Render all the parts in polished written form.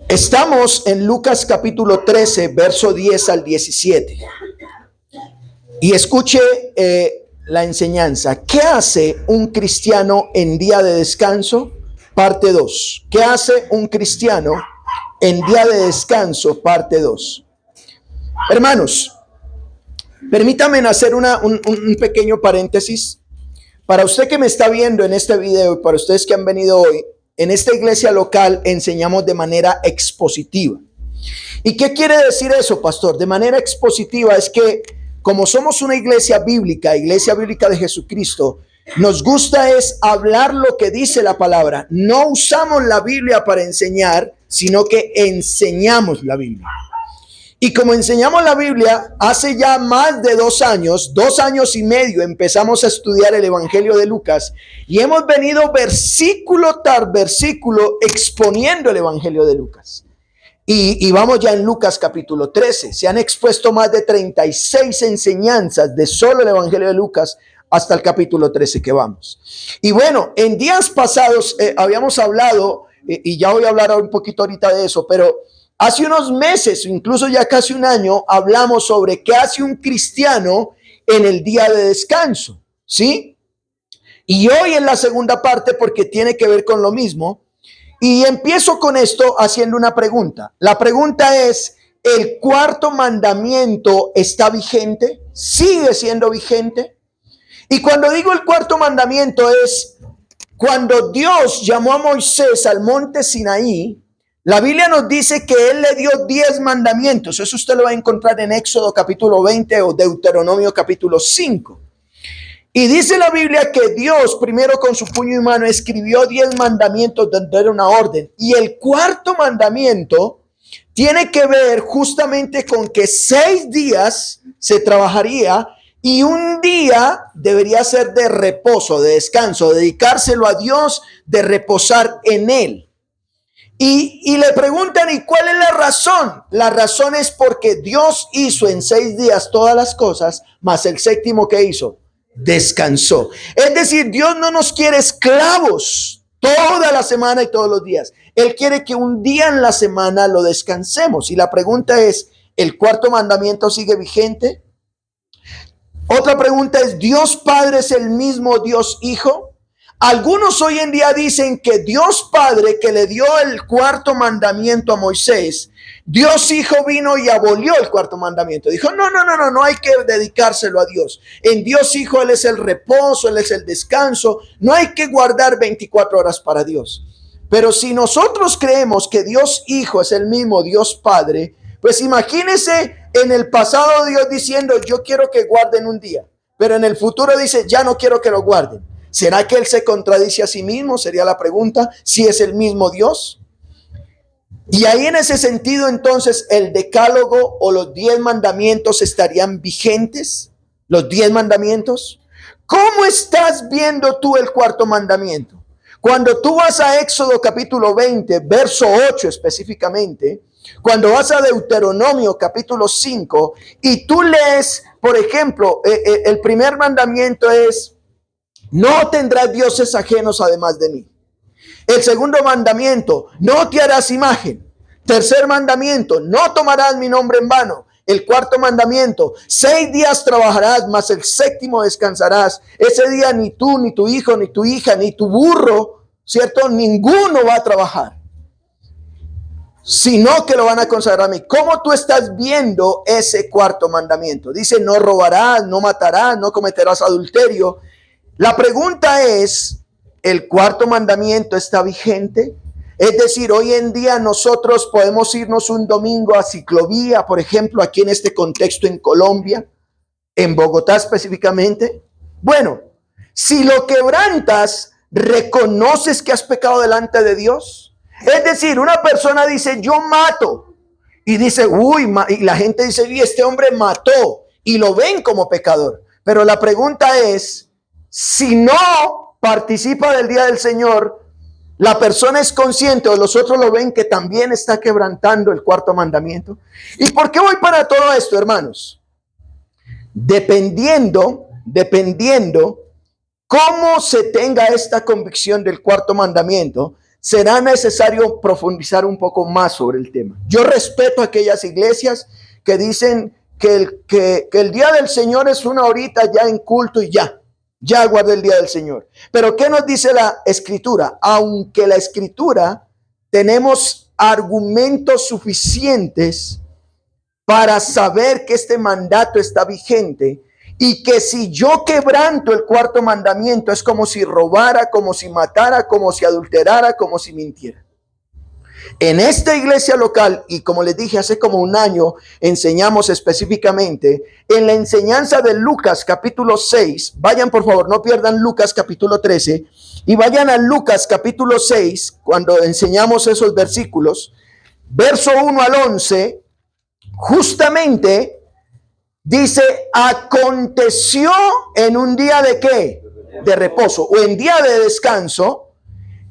Estamos en Lucas capítulo 13, verso 10 al 17. Y escuche la enseñanza. ¿Qué hace un cristiano en día de descanso? Parte 2. ¿Qué hace un cristiano en día de descanso? Parte 2. Hermanos, permítanme hacer un pequeño paréntesis. Para usted que me está viendo en este video y para ustedes que han venido hoy, en esta iglesia local enseñamos de manera expositiva. ¿Y qué quiere decir eso, pastor? De manera expositiva es que como somos una iglesia bíblica de Jesucristo, nos gusta es hablar lo que dice la palabra. No usamos la Biblia para enseñar, sino que enseñamos la Biblia. Y como enseñamos la Biblia, hace ya más de 2 años y medio, empezamos a estudiar el Evangelio de Lucas y hemos venido versículo tras versículo exponiendo el Evangelio de Lucas. Y vamos ya en Lucas capítulo 13. Se han expuesto más de 36 enseñanzas de solo el Evangelio de Lucas hasta el capítulo 13 que vamos. Y bueno, en días pasados habíamos hablado, y ya voy a hablar un poquito ahorita de eso, pero hace unos meses, incluso ya casi un año, hablamos sobre qué hace un cristiano en el día de descanso, ¿sí? Y hoy en la segunda parte, porque tiene que ver con lo mismo, y empiezo con esto haciendo una pregunta. La pregunta es, ¿el cuarto mandamiento está vigente? ¿Sigue siendo vigente? Y cuando digo el cuarto mandamiento es cuando Dios llamó a Moisés al monte Sinaí. La Biblia nos dice que Él le dio 10 mandamientos. Eso usted lo va a encontrar en Éxodo capítulo 20 o Deuteronomio capítulo 5. Y dice la Biblia que Dios primero con su puño y mano escribió 10 mandamientos donde era una orden. Y el cuarto mandamiento tiene que ver justamente con que 6 días se trabajaría y un día debería ser de reposo, de descanso, dedicárselo a Dios, de reposar en Él. Y le preguntan, ¿y cuál es la razón? La razón es porque Dios hizo en 6 días todas las cosas, más el séptimo que hizo, descansó. Es decir, Dios no nos quiere esclavos toda la semana y todos los días. Él quiere que un día en la semana lo descansemos. Y la pregunta es, ¿el cuarto mandamiento sigue vigente? Otra pregunta es, ¿Dios Padre es el mismo Dios Hijo? Algunos hoy en día dicen que Dios Padre, que le dio el cuarto mandamiento a Moisés, Dios Hijo vino y abolió el cuarto mandamiento. Dijo, no hay que dedicárselo a Dios. En Dios Hijo Él es el reposo, Él es el descanso. No hay que guardar 24 horas para Dios. Pero si nosotros creemos que Dios Hijo es el mismo Dios Padre, pues imagínense en el pasado Dios diciendo, yo quiero que guarden un día. Pero en el futuro dice, ya no quiero que lo guarden. ¿Será que Él se contradice a sí mismo? Sería la pregunta, si es el mismo Dios. Y ahí en ese sentido, entonces, el decálogo o los 10 mandamientos estarían vigentes. Los 10 mandamientos. ¿Cómo estás viendo tú el cuarto mandamiento? Cuando tú vas a Éxodo capítulo 20, verso 8 específicamente, cuando vas a Deuteronomio capítulo 5 y tú lees, por ejemplo, el primer mandamiento es, no tendrás dioses ajenos además de mí. El segundo mandamiento, no te harás imagen. Tercer mandamiento, no tomarás mi nombre en vano. El cuarto mandamiento, 6 días trabajarás, mas el séptimo descansarás. Ese día ni tú, ni tu hijo, ni tu hija, ni tu burro, ¿cierto? Ninguno va a trabajar, sino que lo van a consagrar a mí. ¿Cómo tú estás viendo ese cuarto mandamiento? Dice, no robarás, no matarás, no cometerás adulterio. La pregunta es, ¿el cuarto mandamiento está vigente? Es decir, hoy en día nosotros podemos irnos un domingo a ciclovía, por ejemplo, aquí en este contexto en Colombia, en Bogotá específicamente. Bueno, si lo quebrantas, ¿reconoces que has pecado delante de Dios? Es decir, una persona dice, yo mato, y dice, y la gente dice, y este hombre mató, y lo ven como pecador. Pero la pregunta es, si no participa del día del Señor, la persona es consciente o los otros lo ven que también está quebrantando el cuarto mandamiento. ¿Y por qué voy para todo esto, hermanos? Dependiendo cómo se tenga esta convicción del cuarto mandamiento, será necesario profundizar un poco más sobre el tema. Yo respeto a aquellas iglesias que dicen que el día del Señor es una horita ya en culto y ya guarda el día del Señor. Pero ¿qué nos dice la Escritura? Aunque la Escritura tenemos argumentos suficientes para saber que este mandato está vigente y que si yo quebranto el cuarto mandamiento es como si robara, como si matara, como si adulterara, como si mintiera. En esta iglesia local, y como les dije hace como un año, enseñamos específicamente en la enseñanza de Lucas capítulo 6, vayan por favor, no pierdan Lucas capítulo 13, y vayan a Lucas capítulo 6, cuando enseñamos esos versículos, verso 1 al 11, justamente dice, aconteció en un día de ¿qué? De reposo, o en día de descanso,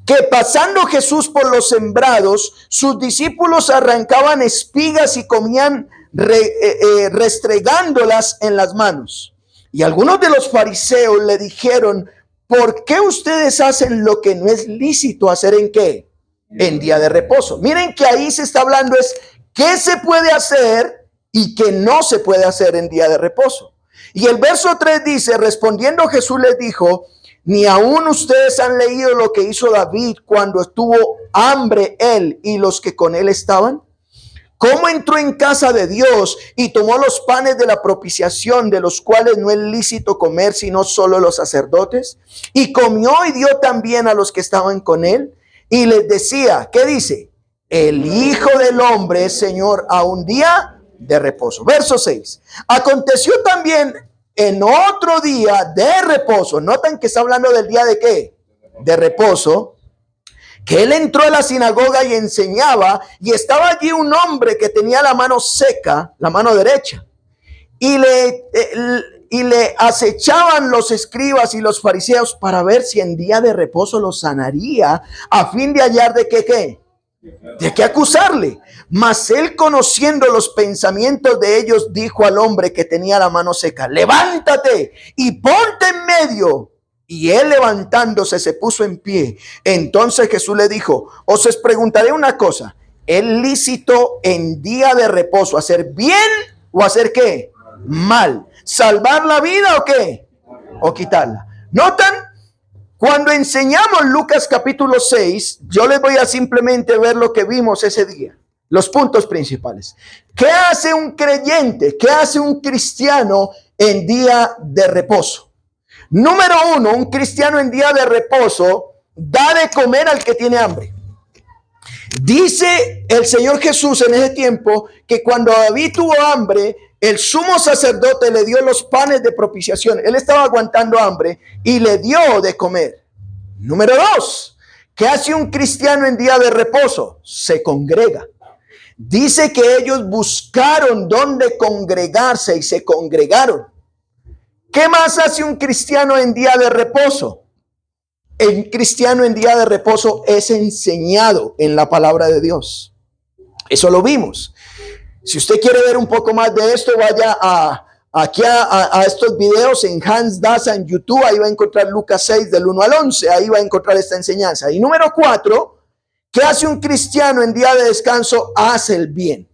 que pasando Jesús por los sembrados, sus discípulos arrancaban espigas y comían restregándolas en las manos. Y algunos de los fariseos le dijeron, ¿por qué ustedes hacen lo que no es lícito hacer en qué? En día de reposo. Miren que ahí se está hablando es qué se puede hacer y qué no se puede hacer en día de reposo. Y el verso 3 dice, respondiendo Jesús les dijo, ni aún ustedes han leído lo que hizo David cuando estuvo hambre él y los que con él estaban. Cómo entró en casa de Dios y tomó los panes de la propiciación, de los cuales no es lícito comer sino solo los sacerdotes, y comió y dio también a los que estaban con él, y les decía, ¿qué dice? El Hijo del Hombre es Señor a un día de reposo. Verso 6. Aconteció también en otro día de reposo. Notan que está hablando del día de ¿qué? De reposo. Que él entró a la sinagoga y enseñaba, y estaba allí un hombre que tenía la mano seca, la mano derecha, y le acechaban los escribas y los fariseos para ver si en día de reposo lo sanaría, a fin de hallar de qué. ¿De qué acusarle? Mas él, conociendo los pensamientos de ellos, dijo al hombre que tenía la mano seca, levántate y ponte en medio. Y él, levantándose, se puso en pie. Entonces Jesús le dijo, os preguntaré una cosa, ¿es lícito en día de reposo hacer bien o hacer qué? Mal. ¿Salvar la vida o qué? O quitarla. ¿Notan? Cuando enseñamos Lucas capítulo 6, yo les voy a simplemente ver lo que vimos ese día. Los puntos principales. ¿Qué hace un creyente? ¿Qué hace un cristiano en día de reposo? Número 1, un cristiano en día de reposo da de comer al que tiene hambre. Dice el Señor Jesús en ese tiempo que cuando David tuvo hambre, el sumo sacerdote le dio los panes de propiciación. Él estaba aguantando hambre y le dio de comer. Número 2, ¿qué hace un cristiano en día de reposo? Se congrega. Dice que ellos buscaron dónde congregarse y se congregaron. ¿Qué más hace un cristiano en día de reposo? El cristiano en día de reposo es enseñado en la palabra de Dios. Eso lo vimos. Si usted quiere ver un poco más de esto, vaya aquí a estos videos en Hans Daza en YouTube. Ahí va a encontrar Lucas 6 del 1 al 11. Ahí va a encontrar esta enseñanza. Y número 4, ¿qué hace un cristiano en día de descanso? Hace el bien.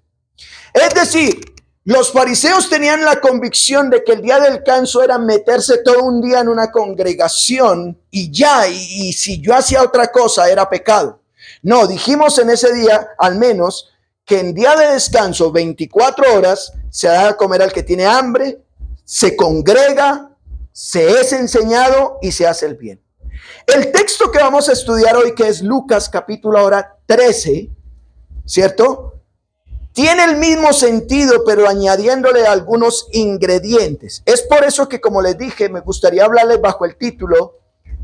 Es decir, los fariseos tenían la convicción de que el día del descanso era meterse todo un día en una congregación y ya, y si yo hacía otra cosa era pecado. No, dijimos en ese día, al menos, que en día de descanso, 24 horas, se da a comer al que tiene hambre, se congrega, se es enseñado y se hace el bien. El texto que vamos a estudiar hoy, que es Lucas capítulo ahora 13, ¿cierto? Tiene el mismo sentido, pero añadiéndole algunos ingredientes. Es por eso que, como les dije, me gustaría hablarles bajo el título,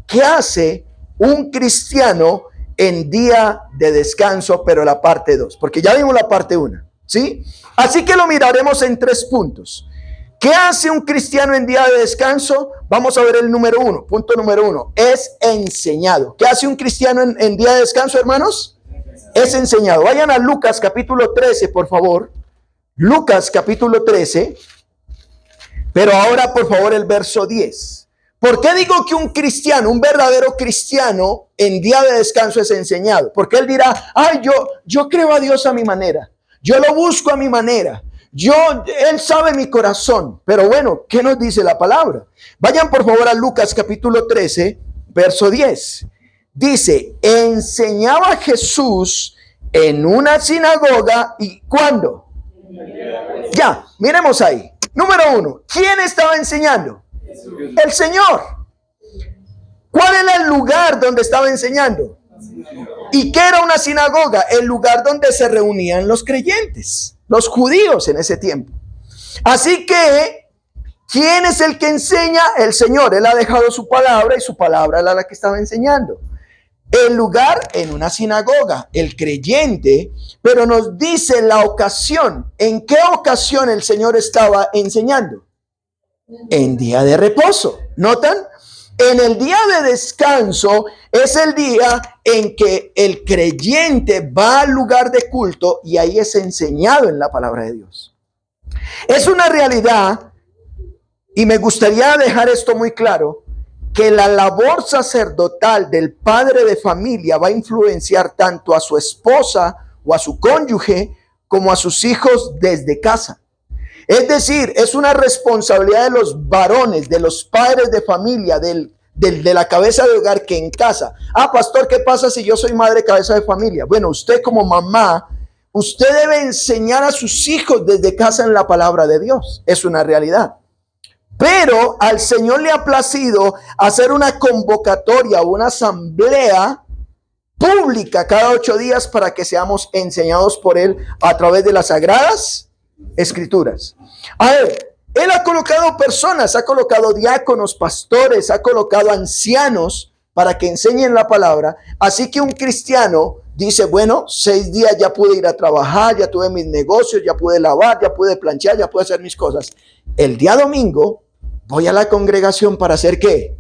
¿qué hace un cristiano en día de descanso? Pero la parte 2, porque ya vimos la parte 1, ¿sí? Así que lo miraremos en 3 puntos. ¿Qué hace un cristiano en día de descanso? Vamos a ver el número 1, punto número 1, es enseñado. ¿Qué hace un cristiano en día de descanso, hermanos? Es enseñado. Vayan a Lucas capítulo 13, por favor. Lucas capítulo 13. Pero ahora, por favor, el verso 10. ¿Por qué digo que un cristiano, un verdadero cristiano, en día de descanso es enseñado? Porque él dirá, ay, yo creo a Dios a mi manera. Yo lo busco a mi manera. Él sabe mi corazón. Pero bueno, ¿qué nos dice la palabra? Vayan por favor a Lucas capítulo 13, verso 10. Dice, enseñaba Jesús en una sinagoga. ¿Y cuándo? Ya, miremos ahí. Número 1, ¿quién estaba enseñando? El Señor. ¿Cuál era el lugar donde estaba enseñando? ¿Y qué era una sinagoga? El lugar donde se reunían los creyentes, los judíos en ese tiempo. Así que, ¿quién es el que enseña? El Señor. Él ha dejado su palabra y su palabra era la que estaba enseñando. El lugar en una sinagoga, el creyente, pero nos dice la ocasión. ¿En qué ocasión el Señor estaba enseñando? En día de reposo. ¿Notan? En el día de descanso es el día en que el creyente va al lugar de culto y ahí es enseñado en la palabra de Dios. Es una realidad, y me gustaría dejar esto muy claro, que la labor sacerdotal del padre de familia va a influenciar tanto a su esposa o a su cónyuge como a sus hijos desde casa. Es decir, es una responsabilidad de los varones, de los padres de familia, de la cabeza de hogar, que en casa. Pastor, ¿qué pasa si yo soy madre cabeza de familia? Bueno, usted como mamá, usted debe enseñar a sus hijos desde casa en la palabra de Dios. Es una realidad. Pero al Señor le ha placido hacer una convocatoria o una asamblea pública cada 8 días para que seamos enseñados por Él a través de las Sagradas Escrituras. A ver, Él ha colocado personas, ha colocado diáconos, pastores, ha colocado ancianos para que enseñen la palabra. Así que un cristiano dice, bueno, 6 días ya pude ir a trabajar, ya tuve mis negocios, ya pude lavar, ya pude planchar, ya pude hacer mis cosas. El día domingo voy a la congregación para ser ¿qué?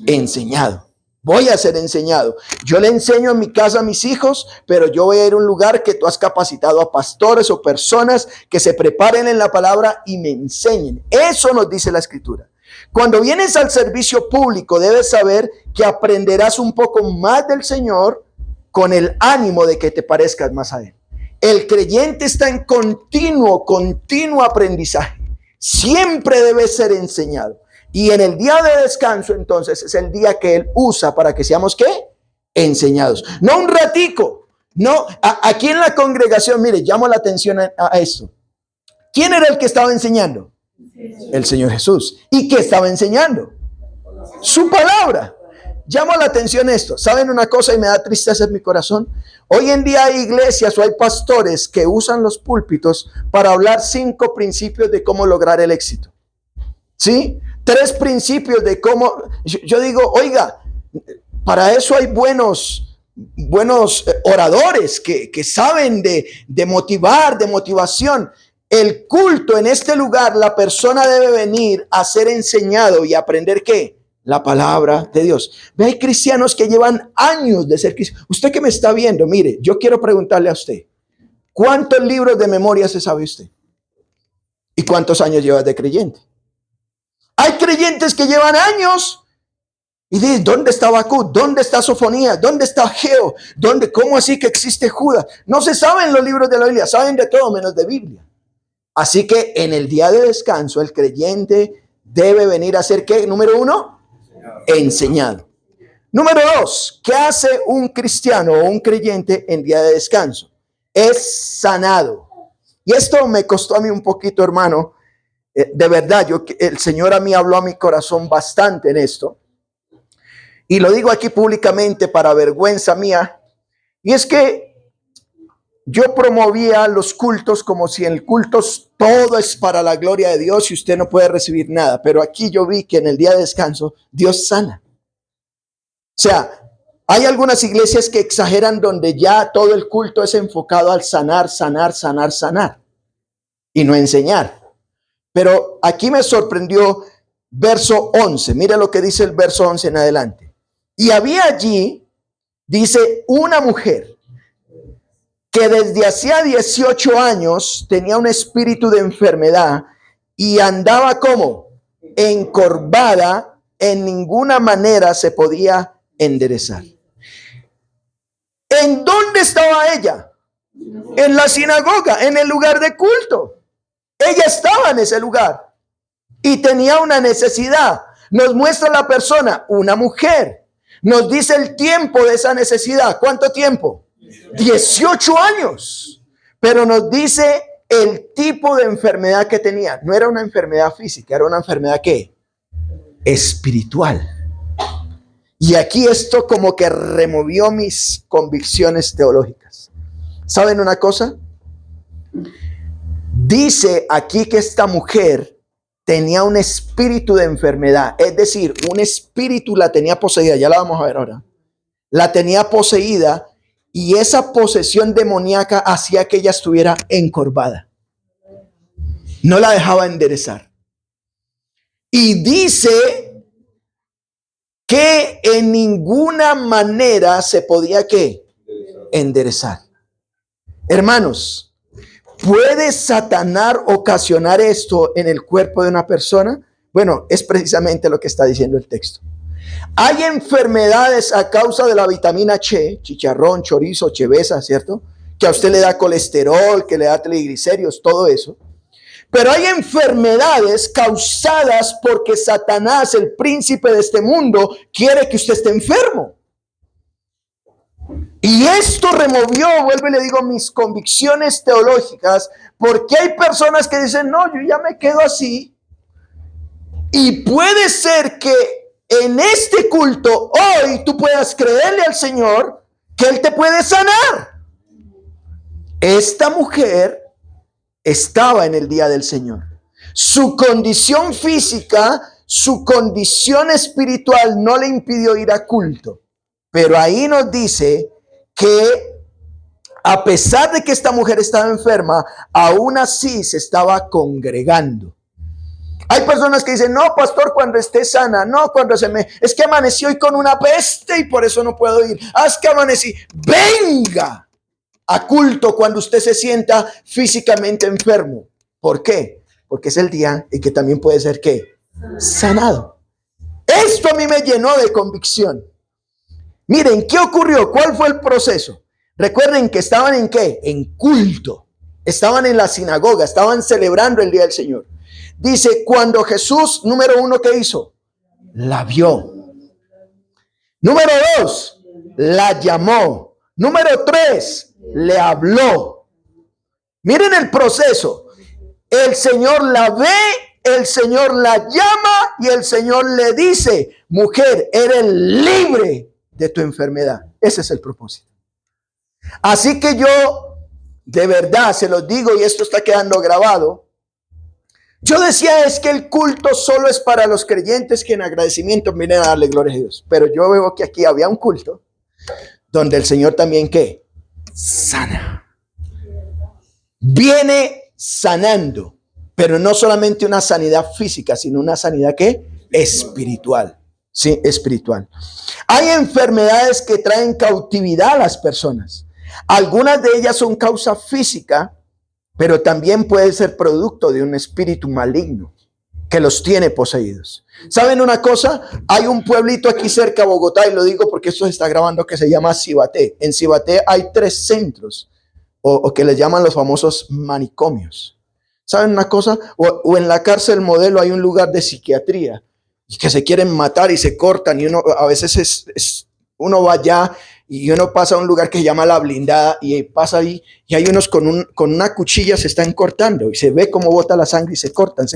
Enseñado. Voy a ser enseñado. Yo le enseño en mi casa a mis hijos, pero yo voy a ir a un lugar que tú has capacitado a pastores o personas que se preparen en la palabra y me enseñen. Eso nos dice la Escritura. Cuando vienes al servicio público, debes saber que aprenderás un poco más del Señor con el ánimo de que te parezcas más a Él. El creyente está en continuo aprendizaje. Siempre debe ser enseñado. Y en el día de descanso, entonces, es el día que Él usa para que seamos, ¿qué? Enseñados. No un ratico. No, aquí en la congregación, mire, llamo la atención a esto. ¿Quién era el que estaba enseñando? El Señor Jesús. ¿Y qué estaba enseñando? Su palabra. Llamo la atención esto. ¿Saben una cosa y me da tristeza en mi corazón? Hoy en día hay iglesias o hay pastores que usan los púlpitos para hablar 5 principios de cómo lograr el éxito. ¿Sí? 3 principios de cómo. Yo digo, oiga, para eso hay buenos oradores que saben de motivar, de motivación. El culto en este lugar, la persona debe venir a ser enseñado y aprender ¿qué? La palabra de Dios. Ve, hay cristianos que llevan años de ser cristianos. Usted que me está viendo, mire, yo quiero preguntarle a usted, ¿cuántos libros de memoria se sabe usted? ¿Y cuántos años llevas de creyente? Hay creyentes que llevan años y dicen, ¿dónde está Habacuc? ¿Dónde está Sofonías? ¿Dónde está Ageo? ¿Cómo así que existe Judas? No se saben los libros de la Biblia, saben de todo menos de Biblia. Así que en el día de descanso el creyente debe venir a ser ¿qué? Número 1, enseñado. Número 2, ¿qué hace un cristiano o un creyente en día de descanso? Es sanado. Y esto me costó a mí un poquito, hermano. De verdad, el Señor a mí habló a mi corazón bastante en esto. Y lo digo aquí públicamente para vergüenza mía. Y es que yo promovía los cultos como si en el culto todo es para la gloria de Dios y usted no puede recibir nada. Pero aquí yo vi que en el día de descanso Dios sana. O sea, hay algunas iglesias que exageran donde ya todo el culto es enfocado al sanar y no enseñar. Pero aquí me sorprendió verso 11. Mira lo que dice el verso 11 en adelante. Y había allí, dice, una mujer que desde hacía 18 años tenía un espíritu de enfermedad y andaba como encorvada en ninguna manera se podía enderezar. ¿En dónde estaba ella? En la sinagoga, en el lugar de culto. Ella estaba en ese lugar y tenía una necesidad. Nos muestra la persona, una mujer. Nos dice el tiempo de esa necesidad. ¿Cuánto tiempo? 18 años. Pero nos dice el tipo de enfermedad que tenía. No era una enfermedad física, era una enfermedad ¿qué? Espiritual. Y aquí esto como que removió mis convicciones teológicas. ¿Saben una cosa? Dice aquí que esta mujer tenía un espíritu de enfermedad, es decir, un espíritu la tenía poseída, ya la vamos a ver ahora. La tenía poseída y esa posesión demoníaca hacía que ella estuviera encorvada. No la dejaba enderezar. Y dice que en ninguna manera se podía ¿qué? Enderezar. Hermanos, ¿puede Satanás ocasionar esto en el cuerpo de una persona? Bueno, es precisamente lo que está diciendo el texto. Hay enfermedades a causa de la vitamina C, chicharrón, chorizo, chevesa, ¿cierto? Que a usted le da colesterol, que le da triglicéridos, todo eso. Pero hay enfermedades causadas porque Satanás, el príncipe de este mundo, quiere que usted esté enfermo. Y esto removió, vuelvo y le digo, mis convicciones teológicas, porque hay personas que dicen, no, yo ya me quedo así. Y puede ser que en este culto hoy tú puedas creerle al Señor que Él te puede sanar. Esta mujer estaba en el día del Señor. Su condición física, su condición espiritual no le impidió ir a culto. Pero ahí nos dice que a pesar de que esta mujer estaba enferma, aún así se estaba congregando. Hay personas que dicen, no, pastor, cuando esté sana, no, cuando es que amanecí hoy con una peste y por eso no puedo ir. Es que amanecí. Venga a culto cuando usted se sienta físicamente enfermo. ¿Por qué? Porque es el día en que también puede ser ¿qué? Sanado. Esto a mí me llenó de convicción. Miren, ¿qué ocurrió? ¿Cuál fue el proceso? Recuerden que estaban en ¿qué? En culto. Estaban en la sinagoga, estaban celebrando el día del Señor. Dice, cuando Jesús, número 1, ¿qué hizo? La vio. Número 2, la llamó. Número 3, le habló. Miren el proceso. El Señor la ve, el Señor la llama y el Señor le dice, mujer, eres libre de tu enfermedad. Ese es el propósito. Así que yo, de verdad, se los digo y esto está quedando grabado. Yo decía, es que el culto solo es para los creyentes que en agradecimiento vienen a darle gloria a Dios. Pero yo veo que aquí había un culto donde el Señor también, ¿qué? Sana. Viene sanando, pero no solamente una sanidad física, sino una sanidad, ¿qué? Espiritual. Sí, espiritual. Hay enfermedades que traen cautividad a las personas. Algunas de ellas son causa física, pero también puede ser producto de un espíritu maligno que los tiene poseídos. ¿Saben una cosa? Hay un pueblito aquí cerca de Bogotá, y lo digo porque esto se está grabando, que se llama Cibaté. En Cibaté hay 3 centros, o que les llaman los famosos manicomios. ¿Saben una cosa? O en la cárcel modelo hay un lugar de psiquiatría, y que se quieren matar y se cortan, y uno a veces uno va allá y uno pasa a un lugar que se llama La Blindada y pasa ahí y hay unos con una cuchilla se están cortando y se ve cómo bota la sangre y se cortan.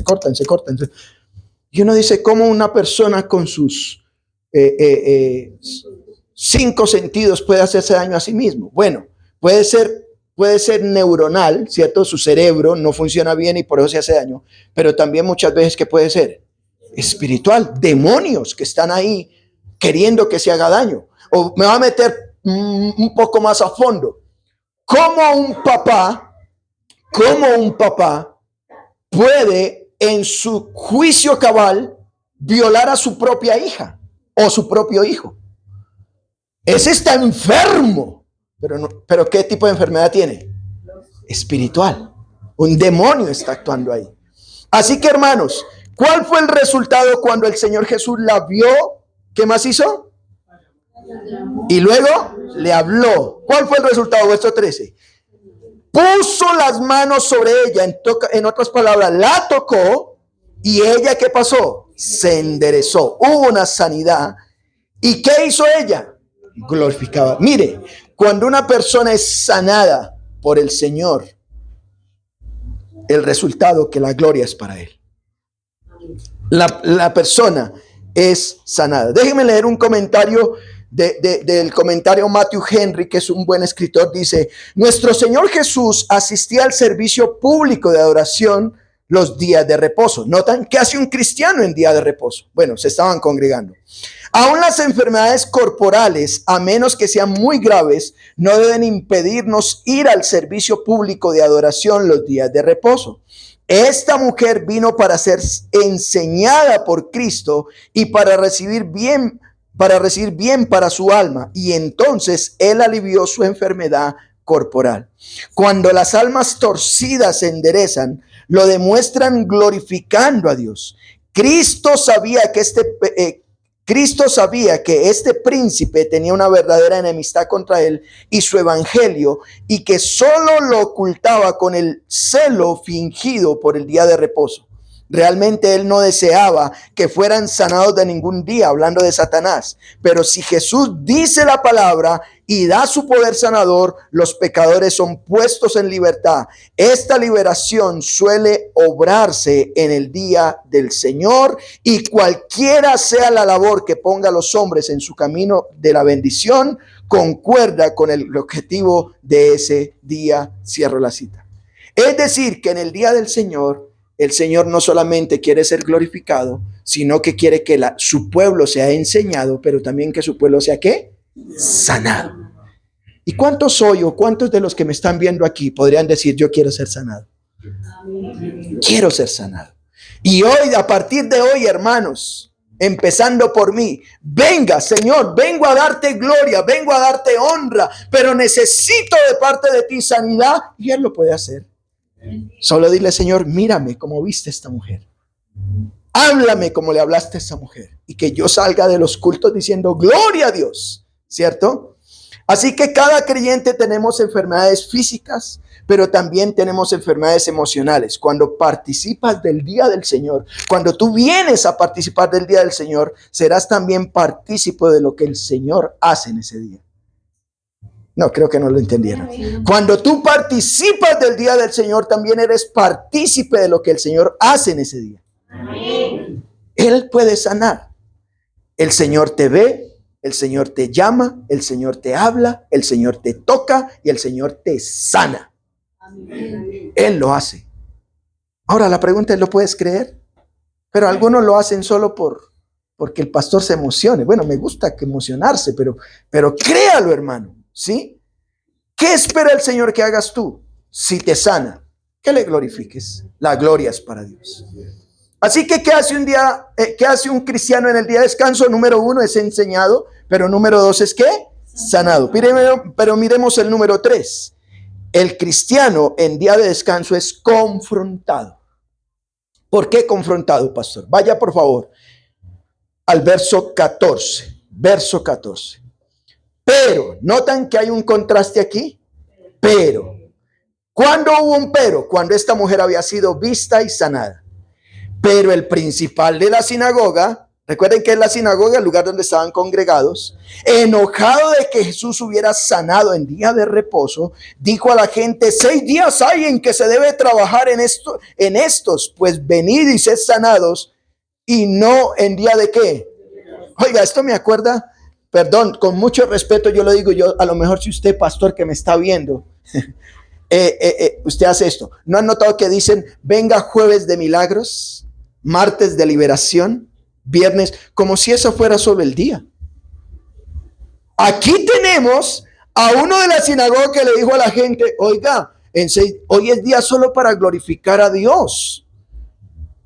Y uno dice, ¿cómo una persona con sus 5 sentidos puede hacerse daño a sí mismo? Bueno, puede ser neuronal, ¿cierto? Su cerebro no funciona bien y por eso se hace daño, pero también muchas veces que puede ser espiritual, demonios que están ahí queriendo que se haga daño. O me va a meter un poco más a fondo. ¿Cómo un papá puede en su juicio cabal violar a su propia hija o su propio hijo? Ese está enfermo. Pero ¿qué tipo de enfermedad tiene? Espiritual. Un demonio está actuando ahí. Así que, hermanos, ¿Cuál fue el resultado cuando el Señor Jesús la vio? ¿Qué más hizo? Y luego le habló. ¿Cuál fue el resultado? Verso 13. Puso las manos sobre ella, en otras palabras, la tocó, y ella, ¿qué pasó? Se enderezó. Hubo una sanidad. ¿Y qué hizo ella? Glorificaba. Mire, cuando una persona es sanada por el Señor, el resultado que la gloria es para él. La persona es sanada. Déjenme leer un comentario del comentario Matthew Henry, que es un buen escritor. Dice: nuestro Señor Jesús asistía al servicio público de adoración los días de reposo. Notan, ¿qué hace un cristiano en día de reposo? Bueno, se estaban congregando. Aún las enfermedades corporales, a menos que sean muy graves, no deben impedirnos ir al servicio público de adoración los días de reposo. Esta mujer vino para ser enseñada por Cristo y para recibir bien para su alma, y entonces él alivió su enfermedad corporal. Cuando las almas torcidas se enderezan, lo demuestran glorificando a Dios. Cristo sabía que este príncipe tenía una verdadera enemistad contra él y su evangelio, y que solo lo ocultaba con el celo fingido por el día de reposo. Realmente él no deseaba que fueran sanados de ningún día, hablando de Satanás. Pero si Jesús dice la palabra y da su poder sanador, los pecadores son puestos en libertad. Esta liberación suele obrarse en el día del Señor, y cualquiera sea la labor que ponga a los hombres en su camino de la bendición, concuerda con el objetivo de ese día. Cierro la cita. Es decir, que en el día del Señor, el Señor no solamente quiere ser glorificado, sino que quiere que su pueblo sea enseñado, pero también que su pueblo sea, ¿qué? Sanado. ¿Y cuántos soy, o cuántos de los que me están viendo aquí podrían decir: yo quiero ser sanado? Quiero ser sanado. Y hoy, a partir de hoy, hermanos, empezando por mí, venga, Señor, vengo a darte gloria, vengo a darte honra, pero necesito de parte de ti sanidad, y Él lo puede hacer. Solo dile: Señor, mírame como viste a esta mujer. Háblame como le hablaste a esta mujer. Y que yo salga de los cultos diciendo: gloria a Dios, ¿cierto? Así que cada creyente tenemos enfermedades físicas, pero también tenemos enfermedades emocionales. Cuando participas del día del Señor, cuando tú vienes a participar del día del Señor, serás también partícipe de lo que el Señor hace en ese día. No, creo que no lo entendieron. Cuando tú participas del día del Señor, también eres partícipe de lo que el Señor hace en ese día. Amén. Él puede sanar. El Señor te ve, el Señor te llama, el Señor te habla, el Señor te toca y el Señor te sana. Amén. Él lo hace. Ahora la pregunta es: ¿lo puedes creer? Pero algunos lo hacen solo porque el pastor se emocione. Bueno, me gusta que emocionarse, pero créalo, hermano. ¿Sí? ¿Qué espera el Señor que hagas tú? Si te sana, que le glorifiques. La gloria es para Dios. Así que, ¿qué hace un cristiano en el día de descanso? Número 1 es enseñado, pero número 2 es ¿qué? Sanado. Pero miremos el número 3. El cristiano en día de descanso es confrontado. ¿Por qué confrontado, pastor? Vaya por favor al verso 14. Verso 14. Pero, ¿notan que hay un contraste aquí? Pero. ¿Cuándo hubo un pero? Cuando esta mujer había sido vista y sanada. Pero el principal de la sinagoga, recuerden que es la sinagoga, el lugar donde estaban congregados, enojado de que Jesús hubiera sanado en día de reposo, dijo a la gente: 6 días hay en que se debe trabajar en estos, pues venid y sed sanados, y no en día de ¿qué? Oiga, esto me acuerda. Perdón, con mucho respeto yo lo digo, a lo mejor si usted, pastor, que me está viendo, usted hace esto. ¿No han notado que dicen: venga jueves de milagros, martes de liberación, viernes? Como si eso fuera solo el día. Aquí tenemos a uno de la sinagoga que le dijo a la gente: oiga, hoy es día solo para glorificar a Dios.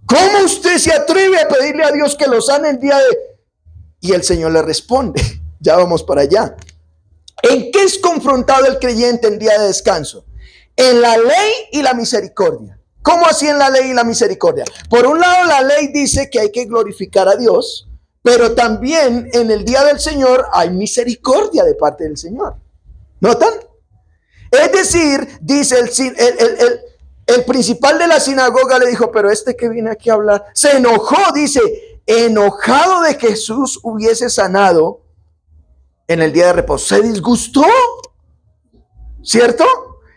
¿Cómo usted se atreve a pedirle a Dios que lo sane el día de...? Y el Señor le responde. Ya vamos para allá. ¿En qué es confrontado el creyente en día de descanso? En la ley y la misericordia. ¿Cómo así en la ley y la misericordia? Por un lado, la ley dice que hay que glorificar a Dios, pero también en el día del Señor hay misericordia de parte del Señor. ¿Notan? Es decir, dice el principal de la sinagoga le dijo, pero este que viene aquí a hablar, se enojó, dice, enojado de que Jesús hubiese sanado en el día de reposo. Se disgustó, ¿cierto?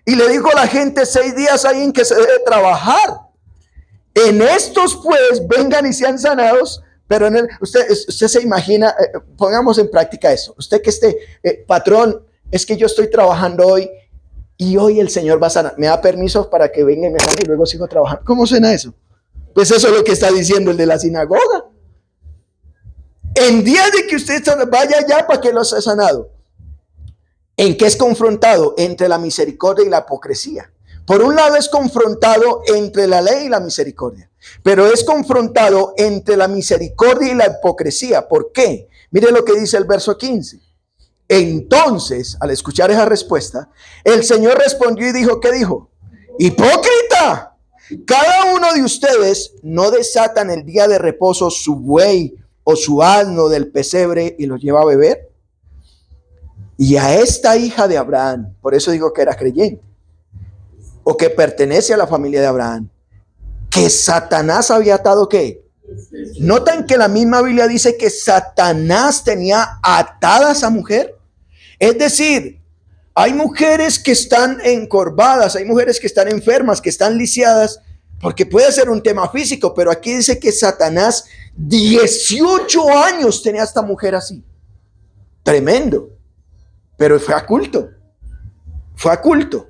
Y le dijo a la gente, 6 días hay en que se debe trabajar. En estos pues vengan y sean sanados. Pero usted se imagina, pongamos en práctica eso. Usted que esté, patrón, es que yo estoy trabajando hoy y hoy el Señor va a sanar. ¿Me da permiso para que venga y me sane y luego sigo trabajando? ¿Cómo suena eso? Pues eso es lo que está diciendo el de la sinagoga. En día de que usted vaya allá para que lo sea sanado. ¿En qué es confrontado? Entre la misericordia y la hipocresía. Por un lado es confrontado entre la ley y la misericordia, pero es confrontado entre la misericordia y la hipocresía. ¿Por qué? Mire lo que dice el verso 15. Entonces, al escuchar esa respuesta, el Señor respondió y dijo, ¿qué dijo? Hipócrita, cada uno de ustedes no desatan el día de reposo su buey o su asno del pesebre y lo lleva a beber. Y a esta hija de Abraham, por eso digo que era creyente, o que pertenece a la familia de Abraham, que Satanás había atado, ¿qué? ¿Notan que la misma Biblia dice que Satanás tenía atada a esa mujer? Es decir, hay mujeres que están encorvadas, hay mujeres que están enfermas, que están lisiadas, porque puede ser un tema físico, pero aquí dice que Satanás 18 años tenía a esta mujer así. Tremendo. Pero fue a culto. Fue a culto.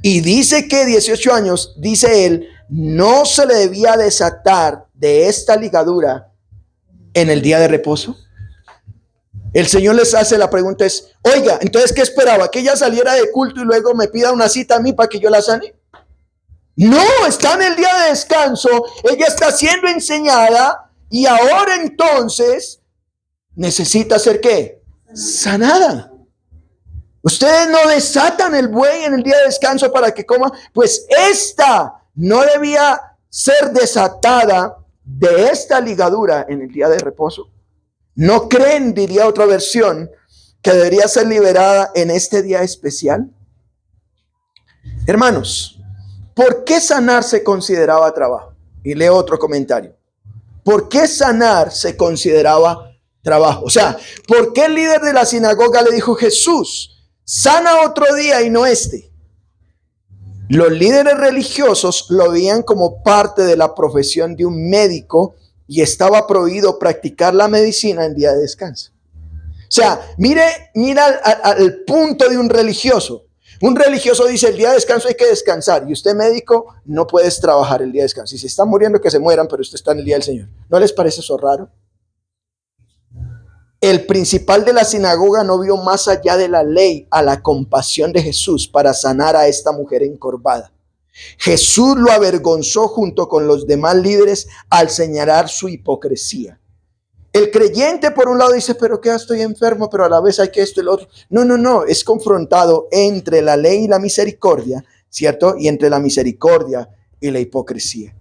Y dice que 18 años, dice él, no se le debía desatar de esta ligadura en el día de reposo. El Señor les hace la pregunta es, oiga, entonces ¿qué esperaba? ¿Que ella saliera de culto y luego me pida una cita a mí para que yo la sane? No, está en el día de descanso, ella está siendo enseñada y ahora entonces necesita ser ¿qué? Sanada. Ustedes no desatan el buey en el día de descanso para que coma, pues esta no debía ser desatada de esta ligadura en el día de reposo. ¿No creen, diría otra versión, que debería ser liberada en este día especial? Hermanos, ¿por qué sanar se consideraba trabajo? Y leo otro comentario. ¿Por qué sanar se consideraba trabajo? O sea, ¿por qué el líder de la sinagoga le dijo, Jesús, sana otro día y no este? Los líderes religiosos lo veían como parte de la profesión de un médico y estaba prohibido practicar la medicina en día de descanso. O sea, mira al punto de un religioso. Un religioso dice, el día de descanso hay que descansar. Y usted médico no puedes trabajar el día de descanso. Y si están muriendo, que se mueran, pero usted está en el día del Señor. ¿No les parece eso raro? El principal de la sinagoga no vio más allá de la ley a la compasión de Jesús para sanar a esta mujer encorvada. Jesús lo avergonzó junto con los demás líderes al señalar su hipocresía. El creyente por un lado dice, pero que estoy enfermo, pero a la vez hay que esto y lo otro. No, es confrontado entre la ley y la misericordia, ¿cierto? Y entre la misericordia y la hipocresía.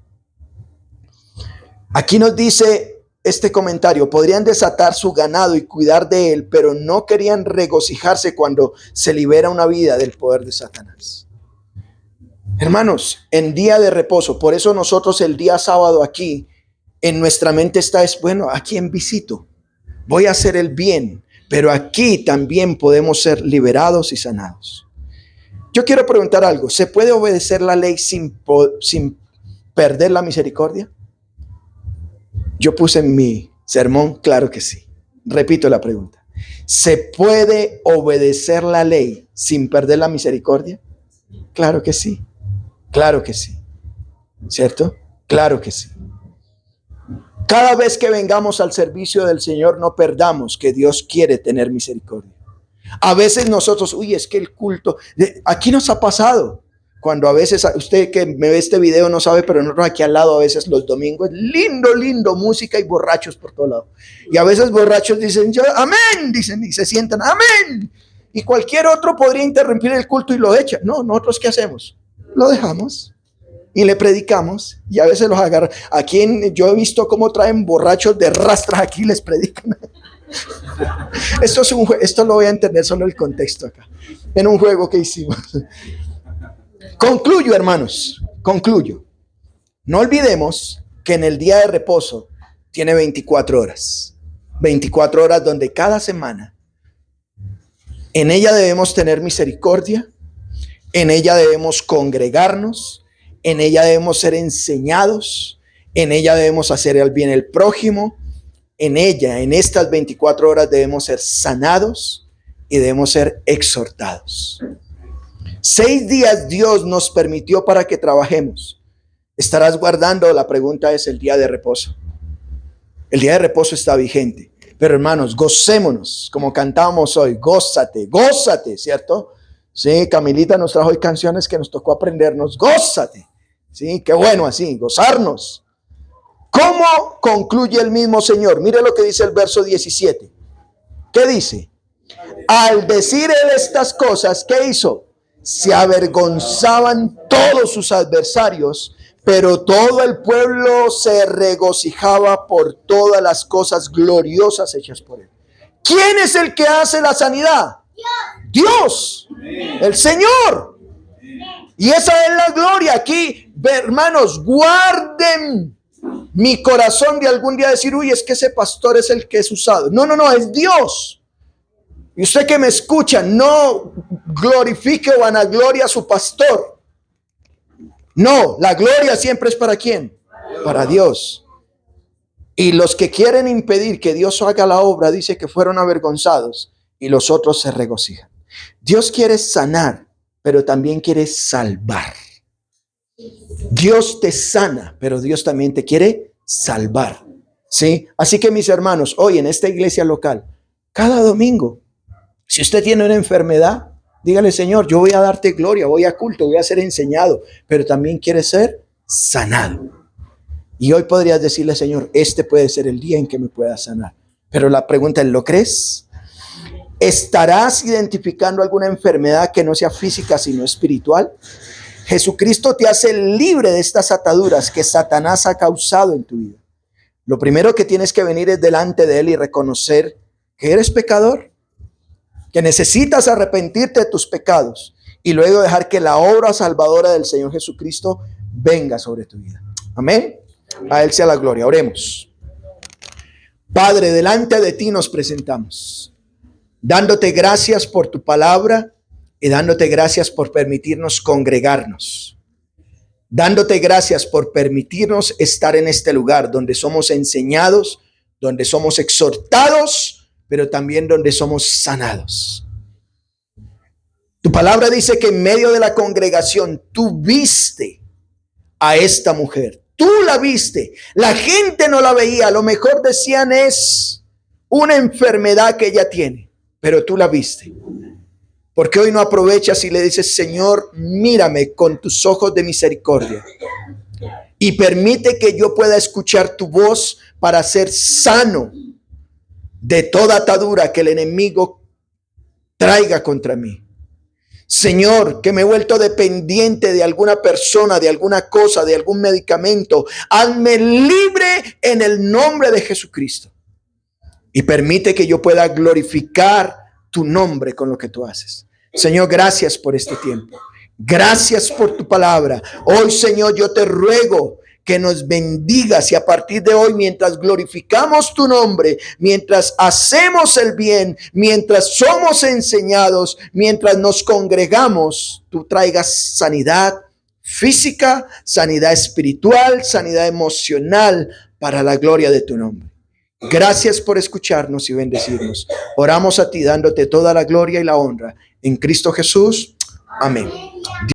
Aquí nos dice este comentario, podrían desatar su ganado y cuidar de él, pero no querían regocijarse cuando se libera una vida del poder de Satanás. Hermanos, en día de reposo, por eso nosotros el día sábado aquí, en nuestra mente está, bueno, ¿a quién visito? Voy a hacer el bien, pero aquí también podemos ser liberados y sanados. Yo quiero preguntar algo, ¿se puede obedecer la ley sin perder la misericordia? Yo puse en mi sermón, claro que sí. Repito la pregunta. ¿Se puede obedecer la ley sin perder la misericordia? Claro que sí. Claro que sí. ¿Cierto? Claro que sí. Cada vez que vengamos al servicio del Señor, no perdamos que Dios quiere tener misericordia. A veces nosotros, es que el culto, aquí nos ha pasado. Cuando a veces, usted que me ve este video no sabe, pero nosotros aquí al lado a veces los domingos, lindo, música y borrachos por todo lado. Y a veces borrachos dicen, amén, dicen y se sientan, amén. Y cualquier otro podría interrumpir el culto y lo echa. No, nosotros ¿qué hacemos? Lo dejamos y le predicamos, y a veces los agarran. Yo he visto cómo traen borrachos de rastras aquí y les predican. Esto lo voy a entender solo el contexto acá, en un juego que hicimos. Concluyo, hermanos, concluyo. No olvidemos que en el día de reposo tiene 24 horas. 24 horas donde cada semana en ella debemos tener misericordia, en ella debemos congregarnos, en ella debemos ser enseñados, en ella debemos hacer el bien al prójimo, en ella, en estas 24 horas debemos ser sanados y debemos ser exhortados. 6 días Dios nos permitió para que trabajemos. ¿Estarás guardando? La pregunta es el día de reposo. El día de reposo está vigente. Pero hermanos, gocémonos, como cantábamos hoy, gózate, gózate, ¿cierto? Sí, Camilita nos trajo hoy canciones que nos tocó aprendernos, gózate. Sí, qué bueno así, gozarnos. ¿Cómo concluye el mismo Señor? Mire lo que dice el verso 17. ¿Qué dice? Al decir él estas cosas, ¿qué hizo? Se avergonzaban todos sus adversarios, pero todo el pueblo se regocijaba por todas las cosas gloriosas hechas por él. ¿Quién es el que hace la sanidad? Dios, el Señor. Y esa es la gloria. Aquí, hermanos, guarden mi corazón de algún día decir, uy, es que ese pastor es el que es usado. No, es Dios. Y usted que me escucha, no glorifique o vanagloria a su pastor. No, la gloria siempre es ¿para quién? Para Dios. Y los que quieren impedir que Dios haga la obra, dice que fueron avergonzados y los otros se regocijan. Dios quiere sanar, pero también quiere salvar. Dios te sana, pero Dios también te quiere salvar. ¿Sí? Así que mis hermanos, hoy en esta iglesia local, cada domingo, si usted tiene una enfermedad, dígale, Señor, yo voy a darte gloria, voy a culto, voy a ser enseñado, pero también quiere ser sanado. Y hoy podrías decirle, Señor, este puede ser el día en que me pueda sanar. Pero la pregunta es, ¿lo crees? ¿Estarás identificando alguna enfermedad que no sea física, sino espiritual? Jesucristo te hace libre de estas ataduras que Satanás ha causado en tu vida. Lo primero que tienes que venir es delante de Él y reconocer que eres pecador, que necesitas arrepentirte de tus pecados y luego dejar que la obra salvadora del Señor Jesucristo venga sobre tu vida. Amén. A Él sea la gloria. Oremos. Padre, delante de ti nos presentamos, dándote gracias por tu palabra y dándote gracias por permitirnos congregarnos, dándote gracias por permitirnos estar en este lugar donde somos enseñados, donde somos exhortados, pero también donde somos sanados. Tu palabra dice que en medio de la congregación tú viste a esta mujer. Tú la viste. La gente no la veía. A lo mejor decían es una enfermedad que ella tiene, pero tú la viste. Porque hoy no aprovechas y le dices, Señor, mírame con tus ojos de misericordia y permite que yo pueda escuchar tu voz para ser sano de toda atadura que el enemigo traiga contra mí. Señor, que me he vuelto dependiente de alguna persona, de alguna cosa, de algún medicamento. Hazme libre en el nombre de Jesucristo. Y permite que yo pueda glorificar tu nombre con lo que tú haces. Señor, gracias por este tiempo. Gracias por tu palabra. Hoy, Señor, yo te ruego que nos bendigas y a partir de hoy, mientras glorificamos tu nombre, mientras hacemos el bien, mientras somos enseñados, mientras nos congregamos, tú traigas sanidad física, sanidad espiritual, sanidad emocional para la gloria de tu nombre. Gracias por escucharnos y bendecirnos. Oramos a ti dándote toda la gloria y la honra. En Cristo Jesús. Amén.